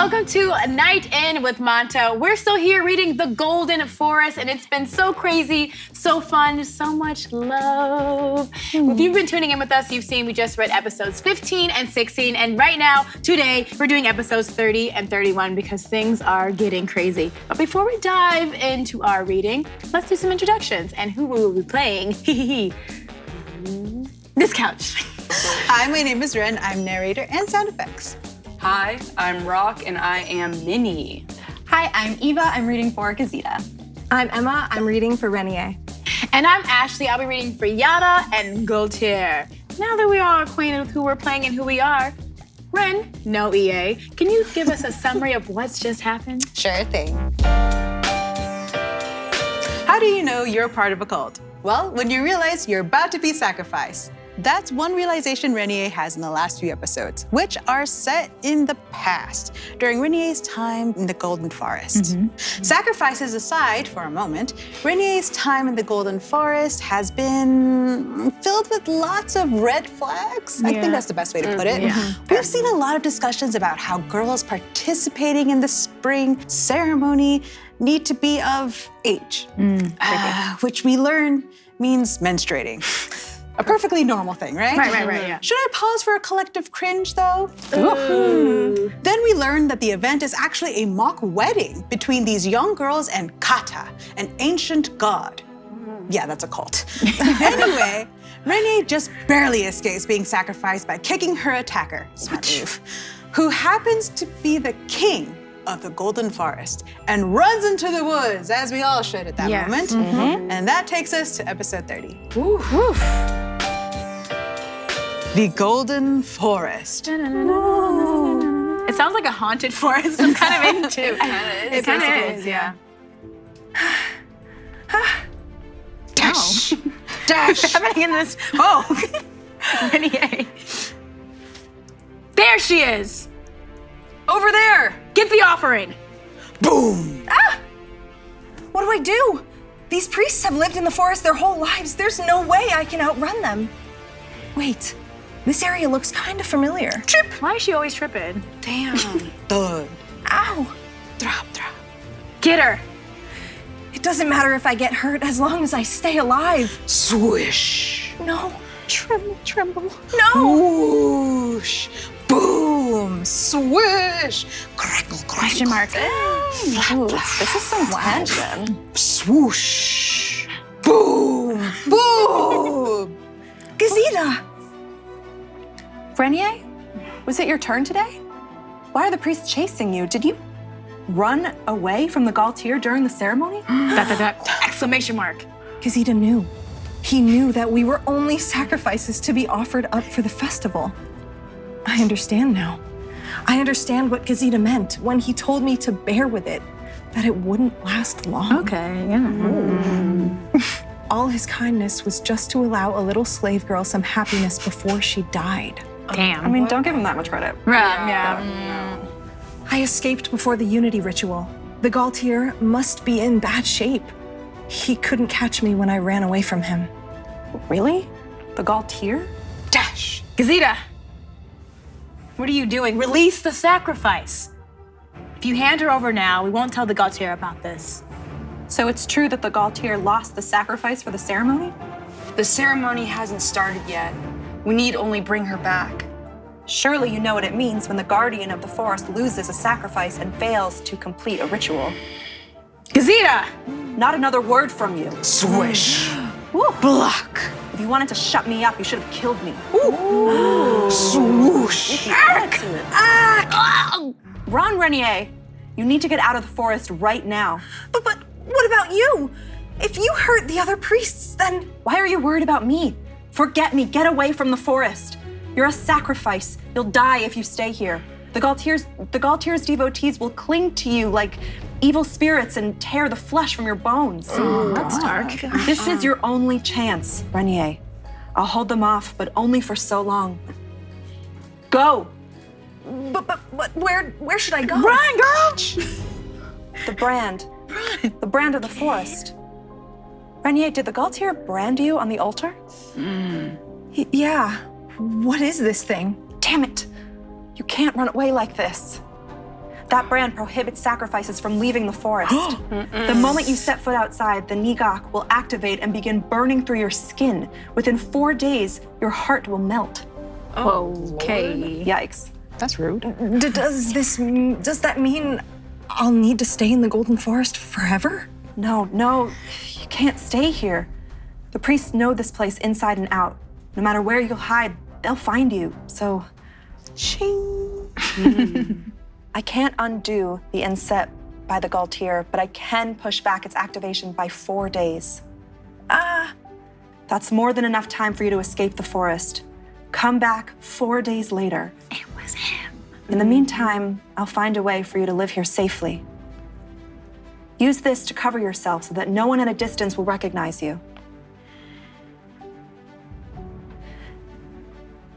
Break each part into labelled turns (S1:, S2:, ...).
S1: Welcome to A Night In with Manta. We're still here reading The Golden Forest, and it's been so crazy, so fun, so much love. If you've been tuning in with us, you've seen we just read episodes 15 and 16, and right now, today, we're doing episodes 30 and 31 because things are getting crazy. But before we dive into our reading, let's do some introductions and who we will be playing. This couch.
S2: Hi, my name is Ren. I'm narrator and sound effects.
S3: Hi, I'm Rock, and I am Minnie.
S4: Hi, I'm Eva. I'm reading for Gazeta.
S5: I'm Emma. I'm reading for Renee.
S1: And I'm Ashley. I'll be reading for Yada and Gaultier. Now that we are acquainted with who we're playing and who we are, Ren, no EA, can you give us a summary of what's just happened?
S2: Sure thing. How do you know you're part of a cult? Well, when you realize you're about to be sacrificed. That's one realization Renee has in the last few episodes, which are set in the past, during Renee's time in the Golden Forest. Sacrifices aside for a moment, Renee's time in the Golden Forest has been filled with lots of red flags. I think that's the best way to put it. We've seen a lot of discussions about how girls participating in the spring ceremony need to be of age, which we learn means menstruating. A perfectly normal thing, right?
S1: Right, yeah.
S2: Should I pause for a collective cringe, though? Then we learn that the event is actually a mock wedding between these young girls and Kata, an ancient god. Yeah, that's a cult. Anyway, Renee just barely escapes being sacrificed by kicking her attacker, smart move, who happens to be the king of the Golden Forest and runs into the woods, as we all should at that moment. And that takes us to episode 30. The Golden Forest.
S1: It sounds like a haunted forest I'm kind of into. It kind of is, yeah.
S2: Dash.
S1: Dash. Happening in this. Oh, Renee. There she is. Over there. Get the offering.
S2: Boom.
S5: What do I do? These priests have lived in the forest their whole lives. There's no way I can outrun them. Wait, this area looks kind of familiar.
S1: Trip. Why is she always tripping?
S3: Damn.
S2: Thud.
S5: Ow.
S2: Drop.
S1: Get her.
S5: It doesn't matter if I get hurt as long as I stay alive.
S2: Swish.
S5: No. Tremble. No.
S2: Whoosh. Boom. Swish. Crackle.
S1: Question mark.
S4: This is some tension.
S2: Swoosh. Boom. Boom.
S5: Gazeta.
S4: Renee, was it your turn today? Why are the priests chasing you? Did you run away from the Gaultier during the ceremony?
S1: Exclamation mark.
S5: Gazeta knew. He knew that we were only sacrifices to be offered up for the festival. I understand now. I understand what Gazeta meant when he told me to bear with it, that it wouldn't last long.
S1: Okay, yeah.
S5: All his kindness was just to allow a little slave girl some happiness before she died.
S1: Damn.
S4: I mean, don't give him that much credit.
S1: Yeah.
S5: I escaped before the Unity ritual. The Gaultier must be in bad shape. He couldn't catch me when I ran away from him.
S4: Really? The Gaultier?
S2: Dash.
S1: Gazeta. What are you doing? Release the sacrifice. If you hand her over now, we won't tell the Gaultier about this.
S4: So it's true that the Gaultier lost the sacrifice for the ceremony?
S3: The ceremony hasn't started yet. We need only bring her back.
S4: Surely you know what it means when the guardian of the forest loses a sacrifice and fails to complete a ritual.
S1: Gazeta!
S4: Not another word from you.
S2: Swish.
S4: Woo.
S2: Block.
S4: If you wanted to shut me up, you should have killed me.
S2: Swoosh.
S4: Run, Renee. You need to get out of the forest right now.
S5: But what about you? If you hurt the other priests, then...
S4: Why are you worried about me? Forget me. Get away from the forest. You're a sacrifice. You'll die if you stay here. The Gaultier's devotees will cling to you like evil spirits and tear the flesh from your bones.
S1: That's dark.
S4: This is your only chance, Renee. I'll hold them off, but only for so long. Go.
S5: But where should I go?
S1: Run, girl!
S4: The brand. The brand of the forest. Renee, did the Gaultier brand you on the altar?
S5: Yeah. What is this thing?
S4: Damn it. You can't run away like this. That brand prohibits sacrifices from leaving the forest. The moment you set foot outside, the Nigok will activate and begin burning through your skin. Within 4 days, your heart will melt.
S1: Okay.
S4: Yikes.
S2: That's rude.
S5: Does that mean I'll need to stay in the Golden Forest forever?
S4: No, you can't stay here. The priests know this place inside and out. No matter where you'll hide, they'll find you. So, I can't undo the inset by the Galtier, but I can push back its activation by 4 days. That's more than enough time for you to escape the forest. Come back 4 days later.
S1: It was him.
S4: In the meantime, I'll find a way for you to live here safely. Use this to cover yourself so that no one at a distance will recognize you.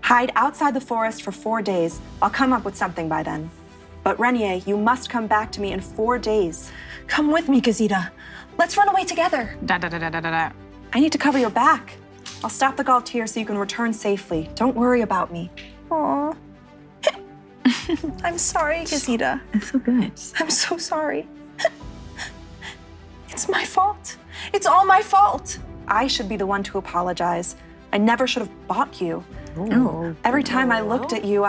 S4: Hide outside the forest for 4 days. I'll come up with something by then. But Renee, you must come back to me in 4 days.
S5: Come with me, Gazita. Let's run away together.
S4: I need to cover your back. I'll stop the Galtier so you can return safely. Don't worry about me.
S5: Aw. I'm sorry, Gazita.
S1: It's so good.
S5: I'm so sorry. It's my fault. It's all my fault.
S4: I should be the one to apologize. I never should have bought you. Every time I looked at you,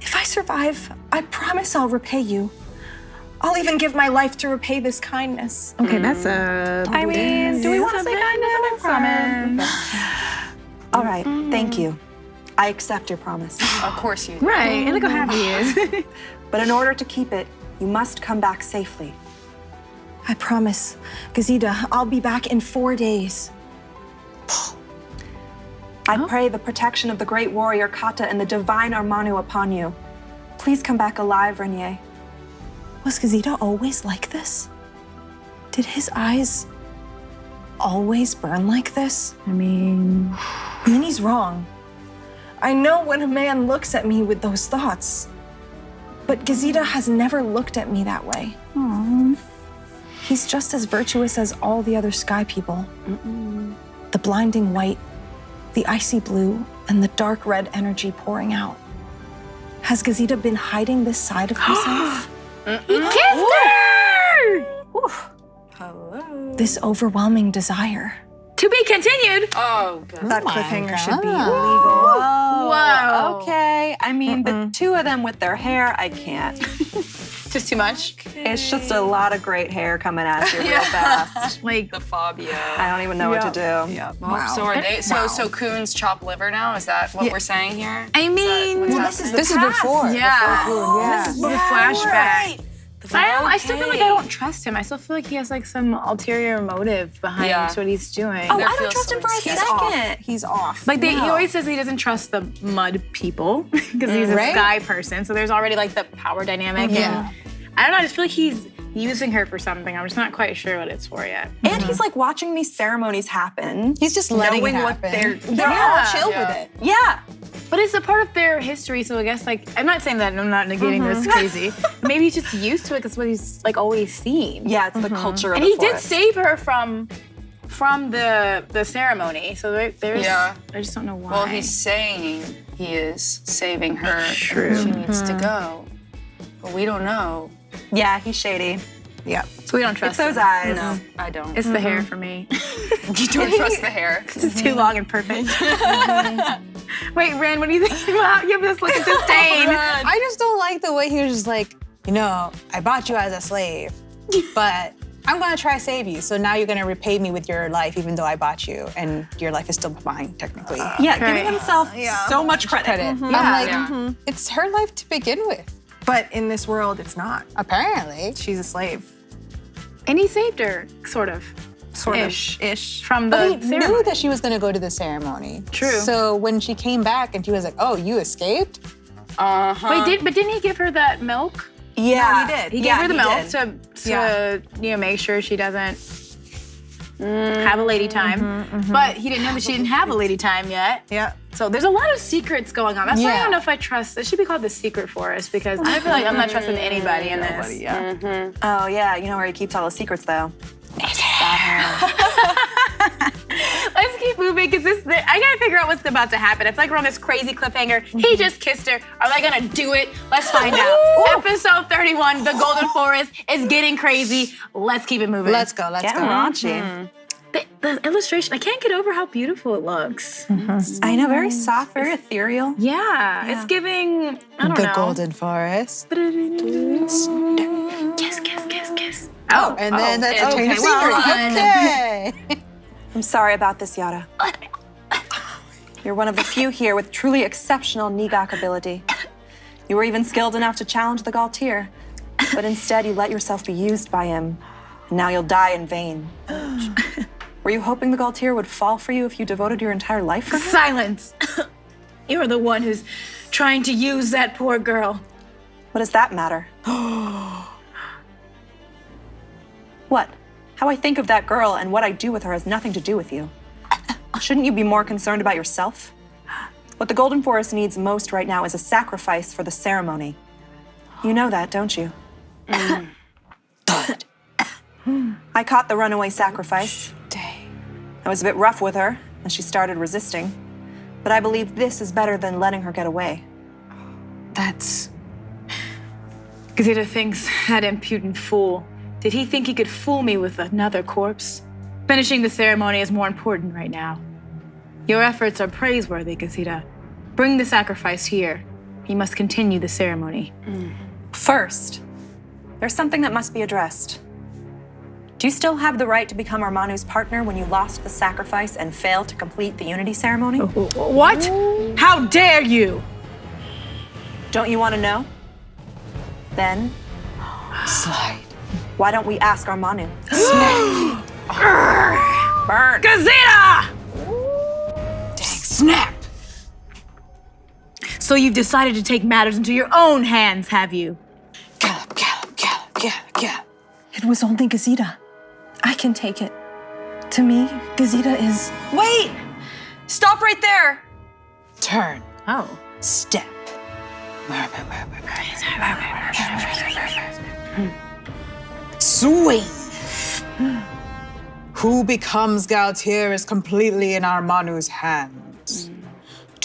S5: If I survive, I promise I'll repay you. I'll even give my life to repay this kindness.
S1: Okay, that's a...
S5: I mean, do we want to say kindness? Promise.
S4: All right, thank you. I accept your promise.
S3: Of course you do.
S1: Right, and look how happy he is.
S4: But in order to keep it, you must come back safely.
S5: I promise. Gazita, I'll be back in 4 days.
S4: I pray the protection of the great warrior Kata and the divine Armanu upon you. Please come back alive, Renee.
S5: Was Gazita always like this? Did his eyes always burn like this?
S1: I mean...
S5: Minnie's wrong. I know when a man looks at me with those thoughts. But Gazita has never looked at me that way.
S1: Aww.
S5: He's just as virtuous as all the other sky people. The blinding white, the icy blue, and the dark red energy pouring out. Has Gazita been hiding this side of himself?
S1: He kissed her!
S3: Hello.
S5: This overwhelming desire.
S1: To be continued.
S3: Oh, God.
S4: That cliffhanger should be illegal.
S1: Whoa.
S4: Okay, I mean, the two of them with their hair, I can't.
S1: Just too much?
S4: It's just a lot of great hair coming at you real fast.
S1: Like,
S3: The Fabio.
S4: I don't even know what to do.
S3: Yeah. Well, so are they? So Coon's chopped liver now? Is that what we're saying here?
S1: I mean...
S3: What's happening?
S2: This is before.
S1: Yeah.
S2: Before Coon, yeah.
S1: This is the flashback. I still feel like I don't trust him. I still feel like he has like some ulterior motive behind what he's doing.
S4: Oh,
S3: There
S4: I don't
S3: feels
S4: trust him for a
S3: he's
S4: second.
S5: He's off.
S1: Like he always says he doesn't trust the mud people because he's a
S2: Right?
S1: sky person. So there's already like the power dynamic.
S2: Yeah.
S1: And I don't know. I just feel like he's using her for something. I'm just not quite sure what it's for yet.
S4: And he's like watching these ceremonies happen.
S2: He's just letting
S4: knowing
S2: it
S4: what
S2: happen.
S4: they're all chill
S3: Yeah.
S4: with it. Yeah.
S1: But it's a part of their history, so I guess like I'm not saying that I'm not negating this crazy. Maybe he's just used to it because what he's like always seen.
S4: Yeah, it's the culture of
S1: And
S4: the
S1: he did
S4: forest.
S1: save her from the ceremony. So there's
S3: Yeah.
S1: I just don't know why.
S3: Well, he's saying he is saving her.
S1: True.
S3: She needs to go. But we don't know.
S4: Yeah, he's shady.
S5: Yeah.
S1: so we don't trust
S4: It's those
S1: him.
S4: eyes.
S3: No, I don't.
S1: It's the hair for me.
S3: You don't trust the hair.
S1: It's just too long and perfect. Wait, Ren, what do you think about? You have this look of disdain.
S2: I just don't like the way he was just like, you know, I bought you as a slave, but I'm gonna try to save you. So now you're gonna repay me with your life, even though I bought you, and your life is still mine, technically.
S4: Yeah, giving himself so much credit.
S2: Credit. I'm like, it's her life to begin with.
S5: But in this world, it's not.
S2: Apparently.
S5: She's a slave.
S1: And he saved her, sort of.
S5: Sort
S1: Ish.
S5: of. Ish.
S1: From
S2: But
S1: the
S2: he
S1: ceremony.
S2: knew that she was gonna go to the ceremony.
S1: True.
S2: So when she came back and she was like, oh, you escaped?
S3: Uh-huh.
S1: Wait, but didn't he give her that milk?
S4: Yeah,
S5: he did.
S1: He gave her the milk to make sure she doesn't have a lady time. But he didn't know that she didn't have a lady time yet.
S5: Yeah.
S1: So there's a lot of secrets going on. That's why I
S2: Yeah.
S1: don't know if I trust. It should be called the secret forest because I feel like I'm not trusting anybody in this.
S4: Oh, yeah, you know where he keeps all the secrets, though.
S1: Let's keep moving because I gotta figure figure out what's about to happen. I feel like we're on this crazy cliffhanger. He just kissed her. Are they gonna do it? Let's find out. Episode 31, The Golden Forest is getting crazy. Let's keep it moving.
S2: Let's go.
S4: Get raunchy.
S1: The illustration, I can't get over how beautiful it looks.
S4: I know, very soft, very ethereal.
S1: Yeah, it's giving, I don't
S2: The
S1: know.
S2: Golden Forest.
S1: Kiss, kiss, kiss, kiss.
S2: Oh, and then that's a change of
S1: well,
S2: scenery. Okay.
S4: I'm sorry about this, Yara. You're one of the few here with truly exceptional Nigak ability. You were even skilled enough to challenge the Galtier, but instead you let yourself be used by him, and now you'll die in vain. Were you hoping the Galtier would fall for you if you devoted your entire life for him?
S1: Silence. You're the one who's trying to use that poor girl.
S4: What does that matter? What? How I think of that girl and what I do with her has nothing to do with you. Shouldn't you be more concerned about yourself? What the Golden Forest needs most right now is a sacrifice for the ceremony. You know that, don't you?
S2: Thud.
S4: I caught the runaway sacrifice. I was a bit rough with her, and she started resisting. But I believe this is better than letting her get away.
S1: That's... Gazeta thinks that impudent fool. Did he think he could fool me with another corpse? Finishing the ceremony is more important right now. Your efforts are praiseworthy, Gazeta. Bring the sacrifice here. He must continue the ceremony.
S4: First, there's something that must be addressed. Do you still have the right to become Armanu's partner when you lost the sacrifice and failed to complete the unity ceremony?
S1: What? How dare you?
S4: Don't you want to know? Then,
S2: Slide.
S4: why don't we ask Armanu?
S1: Burn. Gazeta!
S2: Dang, snap.
S1: So you've decided to take matters into your own hands, have you?
S2: Gallop, gallop, gallop, gallop, gallop.
S5: It was only Gazeta. I can take it. To me, Gazeta is...
S3: Wait! Stop right there!
S2: Turn.
S1: Oh.
S2: Step. Swing. Who becomes Galtier is completely in Armanu's hands.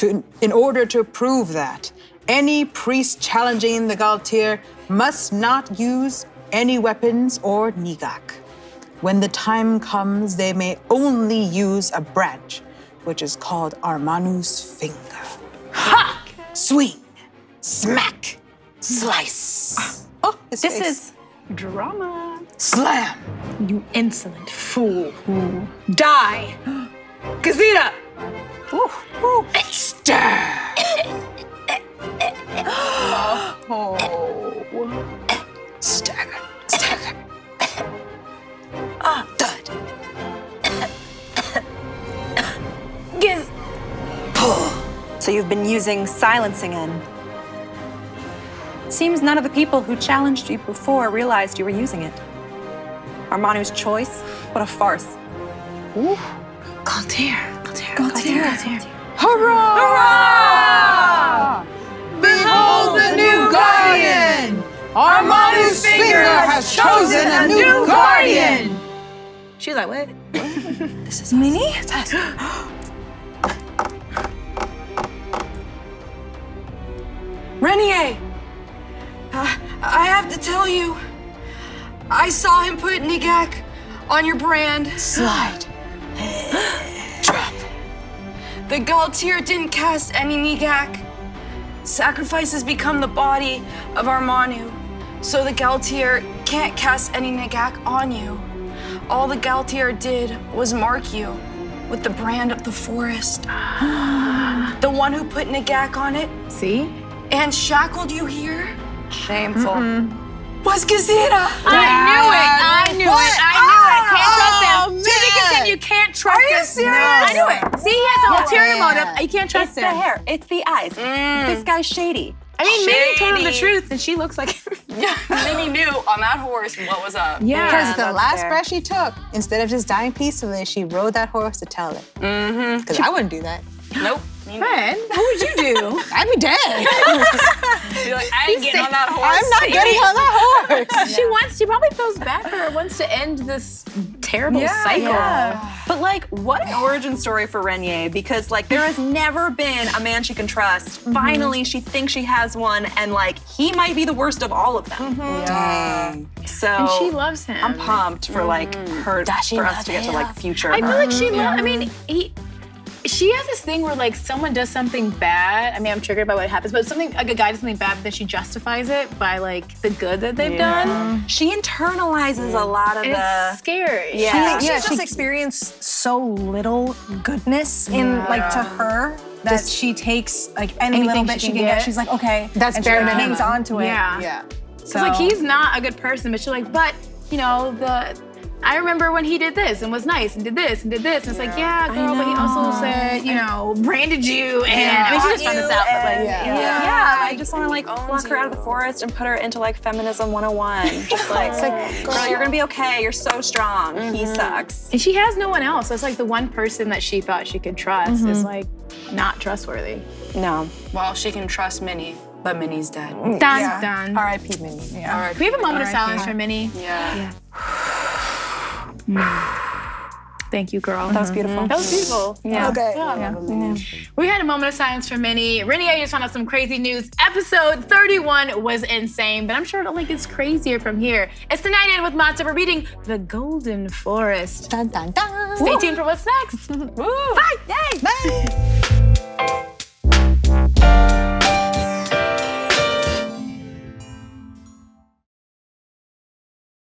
S2: In order to prove that, any priest challenging the Galtier must not use any weapons or Nigak. When the time comes, they may only use a branch, which is called Armanu's finger. Ha! Swing, smack, slice. Oh, his
S4: This
S2: face.
S4: is
S1: Drama.
S2: Slam.
S1: You insolent fool. Die. Gazeta!
S2: Stir. Stagger, stagger. Thud.
S1: Giz.
S2: Pull.
S4: So you've been using silencing in. Seems none of the people who challenged you before realized you were using it. Armanu's choice? What a farce.
S1: Galtier.
S2: Hurrah! Hurrah! Behold the new guardian! Armanu's finger has chosen a new guardian!
S1: She's like, what?
S2: This is
S5: Minnie?
S3: Renee! I have to tell you, I saw him put Nigak on your brand.
S2: Slide. Drop.
S3: The Galtier didn't cast any Nigak. Sacrifices become the body of Armanu, so the Galtier can't cast any Nigak on you. All the Galtier did was mark you with the brand of the forest. The one who put Nigak on it
S1: See?
S3: and shackled you here
S4: Shameful.
S3: was Gazeta.
S1: I knew it. Can't trust him. To be continued, can't trust him.
S3: Are you serious?
S1: I knew it. See, he has an ulterior motive. You can't
S4: It's
S1: trust
S4: the
S1: him.
S4: hair. It's the eyes. This guy's shady.
S1: I mean, maybe told him the
S3: Shady.
S1: truth, and she looks like.
S3: Maybe knew on that horse what was up.
S1: Yeah.
S2: Because the
S4: that's
S2: last
S4: fair.
S2: breath she took, instead of just dying peacefully, she rode that horse to tell it. Mm-hmm. Because I wouldn't do that.
S3: Nope.
S1: Friend, what would you do?
S2: I'd be dead.
S3: You're like, I ain't getting on that horse.
S2: I'm not getting on that horse.
S1: She probably feels bad for her, wants to end this terrible cycle.
S5: Yeah.
S4: But like, what an origin story for Renee, because like there has never been a man she can trust. Finally, she thinks she has one, and like he might be the worst of all of them.
S2: Dang.
S4: So
S1: And she loves him.
S4: I'm pumped for like for us to get to like future.
S1: I feel like she loves. I mean, she has this thing where like someone does something bad. I mean, I'm triggered by what happens, but something like a guy does something bad, but then she justifies it by like the good that they've done.
S4: She internalizes a lot of the.
S1: It's scary.
S4: Yeah.
S5: She's just experienced so little goodness in like to her that she takes like any little
S1: anything
S5: bit
S1: she
S5: she
S1: can
S5: can get.
S1: get.
S5: She's like, okay,
S1: That's
S5: and
S1: bare
S5: she
S1: minimum.
S5: hangs on to it.
S1: Yeah.
S2: Yeah.
S5: So
S1: Like he's not a good person, but she's like, but you know, I remember when he did this and was nice and did this and did this. And it's like, yeah, girl, but he also said, you know, branded you and I mean, she just found this out, but like,
S4: Yeah, I just want to like pluck her out of the forest and put her into like feminism 101. Just like, girl, you're gonna be okay. You're so strong. He sucks.
S1: And she has no one else. That's like the one person that she thought she could trust is like not trustworthy.
S4: No.
S3: Well, she can trust Minnie, but Minnie's dead.
S1: Dun, dun.
S2: R.I.P. Minnie.
S5: Yeah.
S1: Can we have a moment of silence for Minnie?
S3: Yeah.
S1: Thank you, girl.
S4: That was beautiful.
S1: That was beautiful.
S4: Yeah.
S2: Okay.
S1: We had a moment of silence for Minnie. Renee just found out some crazy news. Episode 31 was insane, but I'm sure it only gets crazier from here. It's the Night In with Manta. We're reading The Golden Forest.
S2: Dun, dun, dun.
S1: Stay tuned for what's next. Bye. Yay.
S2: Bye.